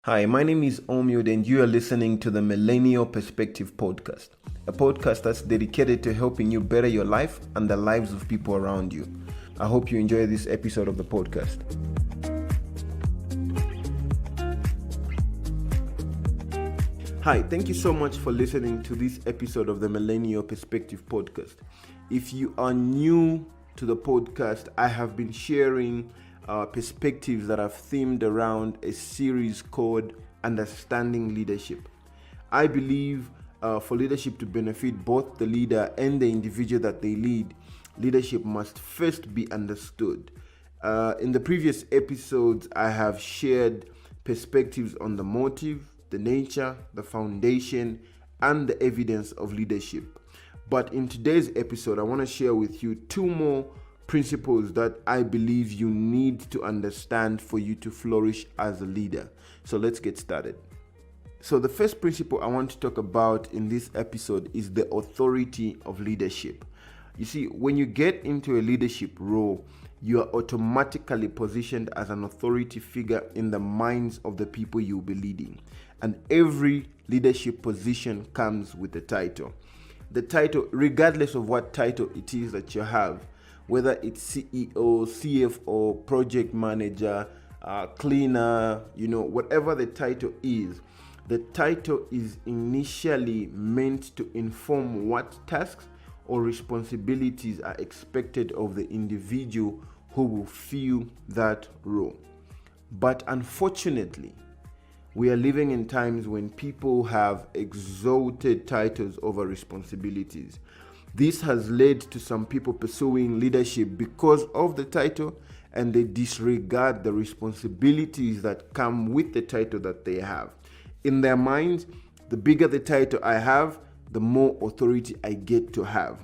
Hi, my name is Ormild and you are listening to the Millennial Perspective Podcast, a podcast that's dedicated to helping you better your life and the lives of people around you. I hope you enjoy this episode of the podcast. Hi, thank you so much for listening to this episode of the Millennial Perspective Podcast. If you are new to the podcast, I have been sharing perspectives that are themed around a series called Understanding Leadership. I believe for leadership to benefit both the leader and the individual that they lead, leadership must first be understood. In the previous episodes, I have shared perspectives on the motive, the nature, the foundation, and the evidence of leadership. But in today's episode, I want to share with you two more principles that I believe you need to understand for you to flourish as a leader. So let's get started. So the first principle I want to talk about in this episode is the authority of leadership. You see, when you get into a leadership role, you are automatically positioned as an authority figure in the minds of the people you'll be leading. And every leadership position comes with a title. The title, regardless of what title it is that you have, whether it's CEO, CFO, project manager, cleaner, whatever the title is initially meant to inform what tasks or responsibilities are expected of the individual who will fill that role. But unfortunately, we are living in times when people have exalted titles over responsibilities. This has led to some people pursuing leadership because of the title, and they disregard the responsibilities that come with the title that they have. In their minds, the bigger the title I have, the more authority I get to have,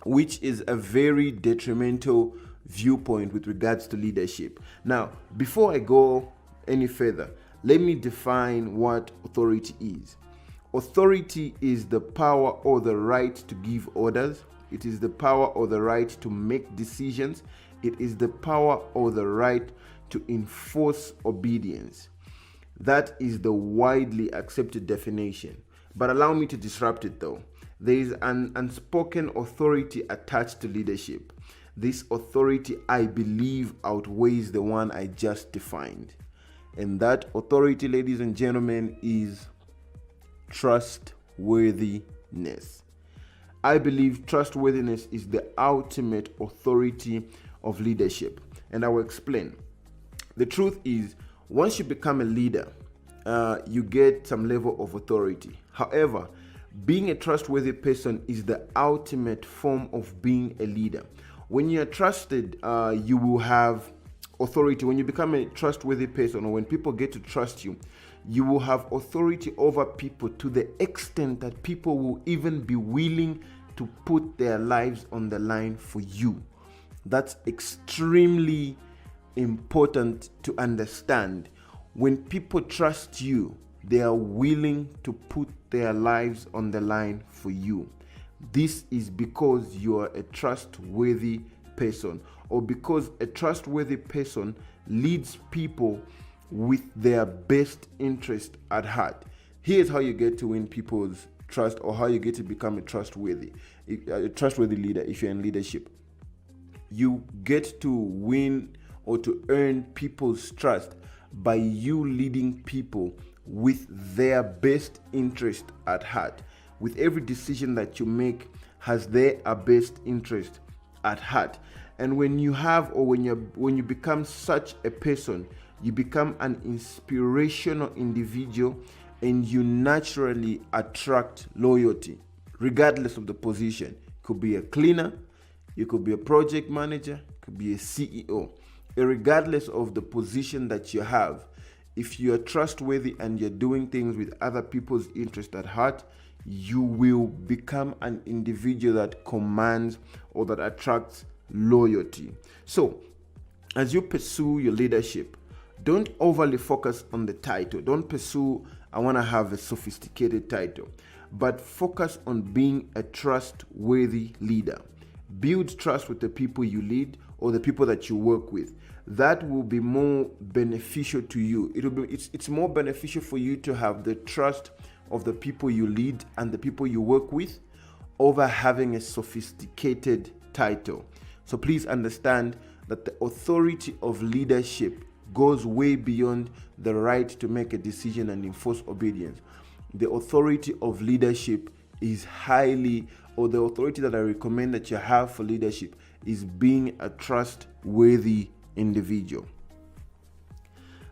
which is a very detrimental viewpoint with regards to leadership. Now, before I go any further, let me define what authority is. Authority is the power or the right to give orders. It is the power or the right to make decisions. It is the power or the right to enforce obedience. That is the widely accepted definition. But allow me to disrupt it though. There is an unspoken authority attached to leadership. This authority, I believe, outweighs the one I just defined. And that authority, ladies and gentlemen, is trustworthiness. I believe trustworthiness is the ultimate authority of leadership, and I will explain. The truth is, once you become a leader, you get some level of authority. However, being a trustworthy person is the ultimate form of being a leader. When you are trusted, you will have authority. When you become a trustworthy person, or when people get to trust you, you will have authority over people to the extent that people will even be willing to put their lives on the line for you. That's extremely important to understand. When people trust you, they are willing to put their lives on the line for you. This is because you are a trustworthy person, or because a trustworthy person leads people with their best interest at heart. Here's how you get to win people's trust, or how you get to become a trustworthy leader if you're in leadership. You get to win or to earn people's trust by you leading people with their best interest at heart. With every decision that you make has their best interest at heart. And when you become such a person, you become an inspirational individual, and you naturally attract loyalty, regardless of the position. It could be a cleaner, you could be a project manager, it could be a CEO. Regardless of the position that you have, if you are trustworthy and you're doing things with other people's interest at heart, you will become an individual that commands or that attracts loyalty. So, as you pursue your leadership, don't overly focus on the title. Don't pursue, I want to have a sophisticated title, but focus on being a trustworthy leader. Build trust with the people you lead or the people that you work with. that will be more beneficial to you. It's more beneficial for you to have the trust of the people you lead and the people you work with over having a sophisticated title. So please understand that the authority of leadership goes way beyond the right to make a decision and enforce obedience. The authority of leadership is the authority that I recommend that you have for leadership is being a trustworthy individual.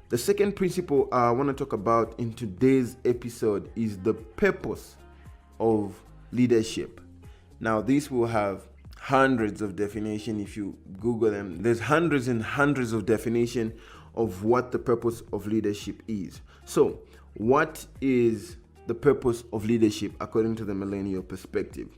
The second principle I want to talk about in today's episode is the purpose of leadership. Now, this will have hundreds of definitions if you Google them. There's hundreds and hundreds of definitions of what the purpose of leadership is. So, what is the purpose of leadership according to the millennial perspective?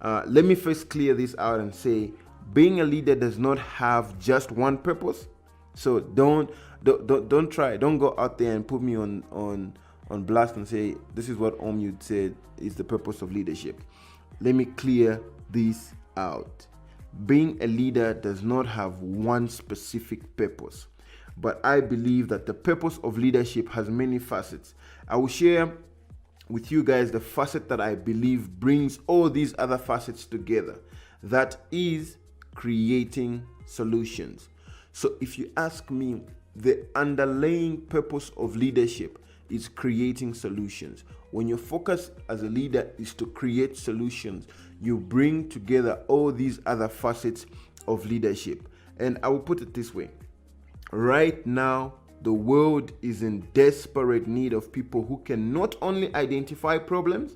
Let me first clear this out and say, being a leader does not have just one purpose. So don't go out there and put me on blast and say this is what Ormild said is the purpose of leadership. Let me clear this out. Being a leader does not have one specific purpose, but I believe that the purpose of leadership has many facets. I will share with you guys the facet that I believe brings all these other facets together. That is creating solutions. So if you ask me, the underlying purpose of leadership is creating solutions. When your focus as a leader is to create solutions, you bring together all these other facets of leadership. And I will put it this way. Right now, the world is in desperate need of people who can not only identify problems,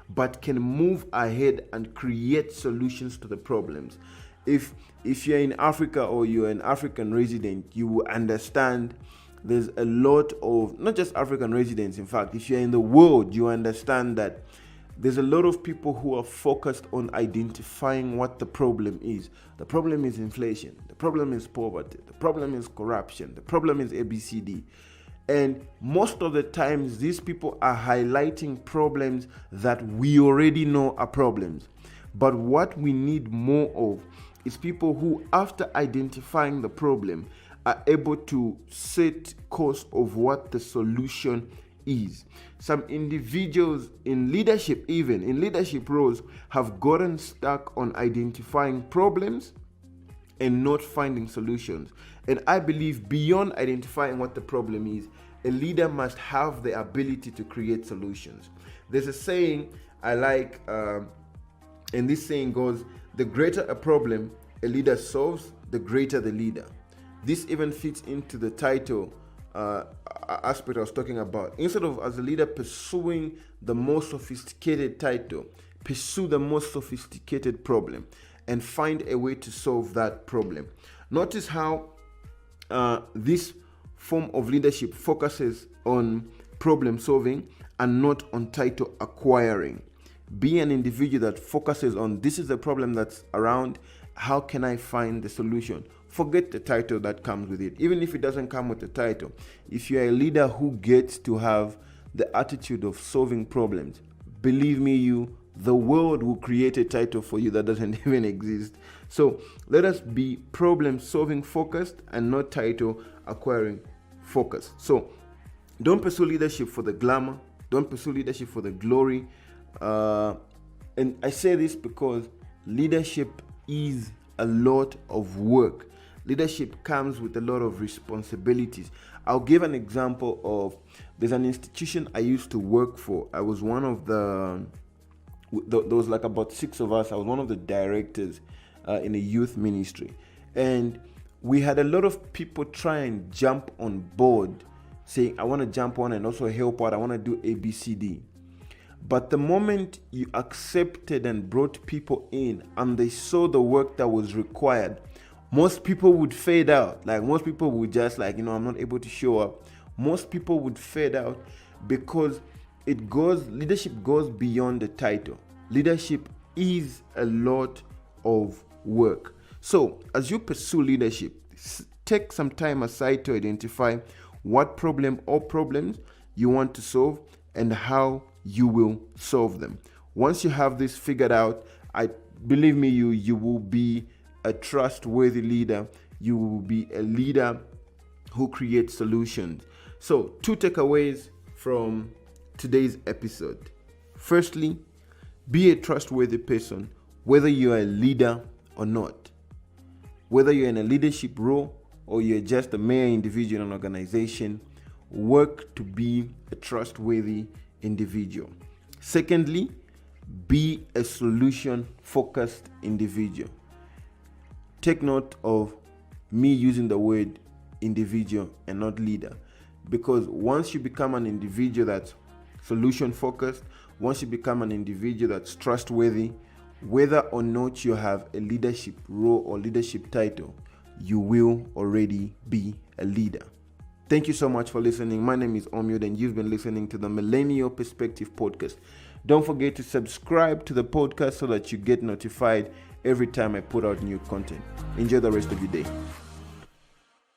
but can move ahead and create solutions to the problems. If you're in Africa or you're an African resident, you will understand there's a lot of, not just African residents, in fact, if you're in the world, you understand that there's a lot of people who are focused on identifying what the problem is. The problem is inflation. The problem is poverty. The problem is corruption. The problem is ABCD. And most of the times, these people are highlighting problems that we already know are problems. But what we need more of is people who, after identifying the problem, are able to set course of what the solution is. Some individuals in leadership, even in leadership roles, have gotten stuck on identifying problems and not finding solutions. And I believe beyond identifying what the problem is, a leader must have the ability to create solutions. There's a saying I like, and this saying goes, the greater a problem a leader solves, the greater the leader. This even fits into the title aspect I was talking about. Instead of as a leader pursuing the most sophisticated title, pursue the most sophisticated problem and find a way to solve that problem. Notice how this form of leadership focuses on problem solving and not on title acquiring. Be an individual that focuses on this is the problem that's around, how can I find the solution? Forget the title that comes with it. Even if it doesn't come with the title, if you're a leader who gets to have the attitude of solving problems, believe me, the world will create a title for you that doesn't even exist. So let us be problem solving focused and not title acquiring focused. So don't pursue leadership for the glamour. Don't pursue leadership for the glory. And I say this because leadership is a lot of work. Leadership comes with a lot of responsibilities. I'll give an example of, there's an institution I used to work for. I was one of there was like about 6 of us. I was one of the directors in a youth ministry. And we had a lot of people try and jump on board saying, I want to jump on and also help out. I want to do ABCD. But the moment you accepted and brought people in and they saw the work that was required, most people would fade out. Like most people would just I'm not able to show up. Most people would fade out because leadership goes beyond the title. Leadership is a lot of work. So as you pursue leadership, take some time aside to identify what problem or problems you want to solve and how you will solve them. Once you have this figured out, believe me, you will be a trustworthy leader. You will be a leader who create solutions. So, 2 takeaways from today's episode. Firstly, be a trustworthy person, whether you are a leader or not. Whether you're in a leadership role or you're just a mere individual in an organization, work to be a trustworthy individual. Secondly, be a solution-focused individual. Take note of me using the word individual and not leader, because once you become an individual that's solution-focused, once you become an individual that's trustworthy, whether or not you have a leadership role or leadership title, you will already be a leader. Thank you so much for listening. My name is Ormild, and you've been listening to the Millennial Perspective Podcast. Don't forget to subscribe to the podcast so that you get notified every time I put out new content. Enjoy the rest of your day.